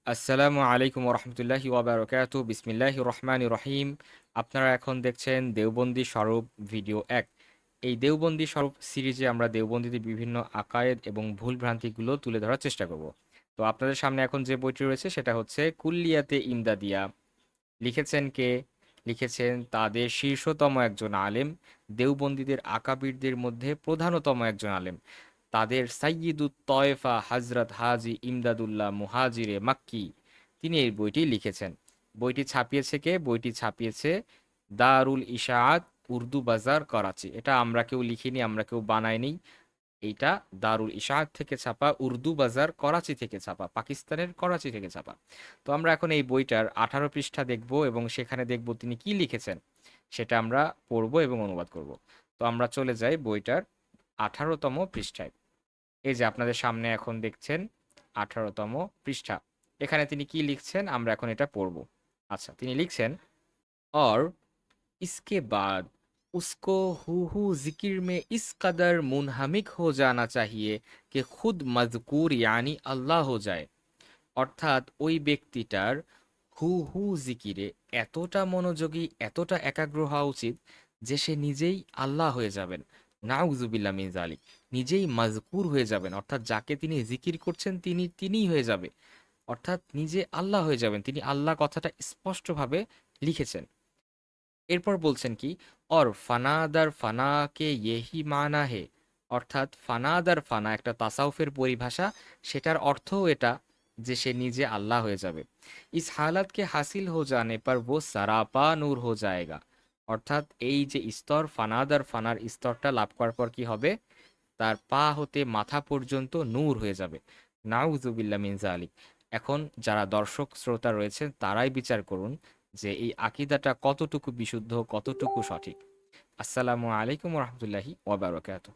আসসালামু আলাইকুম ওরহমতুল্লাহি ওয়াবারকাতু বিসমিল্লাহি রহমানি রহিম। আপনারা এখন দেখছেন দেওবন্দি স্বরূপ ভিডিও 1। এই দেওবন্দি স্বরূপ সিরিজে আমরা দেওবন্দিদের বিভিন্ন আকায়েদ এবং ভুল ভ্রান্তিগুলো তুলে ধরার চেষ্টা করব। তো আপনাদের সামনে এখন যে বইটি রয়েছে সেটা হচ্ছে কুল্লিয়াতে ইমদাদিয়া। লিখেছেন কে? লিখেছেন তাদের শীর্ষতম একজন আলেম, দেওবন্দীদের আকাবিরদের মধ্যে প্রধানতম একজন আলেম, তাদের সাইয়্যিদুত তয়েফা হযরত হাজী ইমদাদুল্লাহ মুহাজিরে মাক্কি। তিনি এই বইটি লিখেছেন। বইটি ছাপিয়েছে কে? বইটি ছাপিয়েছে দারুল ইশাআত, উর্দু বাজার, করাচি। এটা আমরা কেউ লিখিনি, আমরা কেউ বানাইনি। এইটা দারুল ইশাআত থেকে ছাপা, উর্দু বাজার, করাচি থেকে ছাপা, পাকিস্তানের করাচি থেকে ছাপা। তো আমরা এখন এই বইটার 18 পৃষ্ঠা দেখব এবং সেখানে দেখব তিনি কি লিখেছেন। সেটা আমরা পড়ব এবং অনুবাদ করব। তো আমরা চলে যাই বইটার 18তম পৃষ্ঠায়। এই যে আপনাদের সামনে এখন দেখছেন 18তম পৃষ্ঠা। এখানে তিনি কি লিখছেন আমরা এখন এটা পড়ব। আচ্ছা, তিনি লিখছেন, और इसके बाद उसको हूहू जिक्र में इस कदर मुनहमिक हो जाना चाहिए कि खुद मजकूर यानी আল্লাহ हो যায়। অর্থাৎ ওই ব্যক্তিটার হু হু জিকিরে এতটা মনোযোগী, এতটা একাগ্র হওয়া উচিত যে সে নিজেই আল্লাহ হয়ে যাবেন। নাউজুবিল্লাহ মিন জালিক। নিজেই মাজকুর হয়ে যাবেন, অর্থাৎ যাকে তিনি জিকির করছেন তিনিই হয়ে যাবে, অর্থাৎ নিজে আল্লাহ হয়ে যাবেন। তিনি আল্লাহ কথাটা স্পষ্টভাবে লিখেছেন। এরপর বলছেন কি, और ফানাদার ফানাকে ইয়েহি মানা হে। অর্থাৎ ফানাদার ফানা একটা তাসাউফের পরিভাষা, সেটার অর্থও এটা যে সে নিজে আল্লাহ হয়ে যাবে। ইস হালাতকে হাসিল হো জানে পর वो सरापा নূর হো जाएगा। অর্থাৎ এই যে স্তর, ফানাদার ফানার স্তরটা লাভ করার পর কি হবে? তার পা হতে মাথা পর্যন্ত নূর হয়ে যাবে। নাউজুবিল্লাহ মিন জালিক। এখন যারা দর্শক শ্রোতা রয়েছেন তারাই বিচার করুন যে এই আকিদাটা কতটুকু বিশুদ্ধ, কতটুকু সঠিক। আসসালামু আলাইকুম রহমতুল্লাহি ওয়াবারকাতুহ।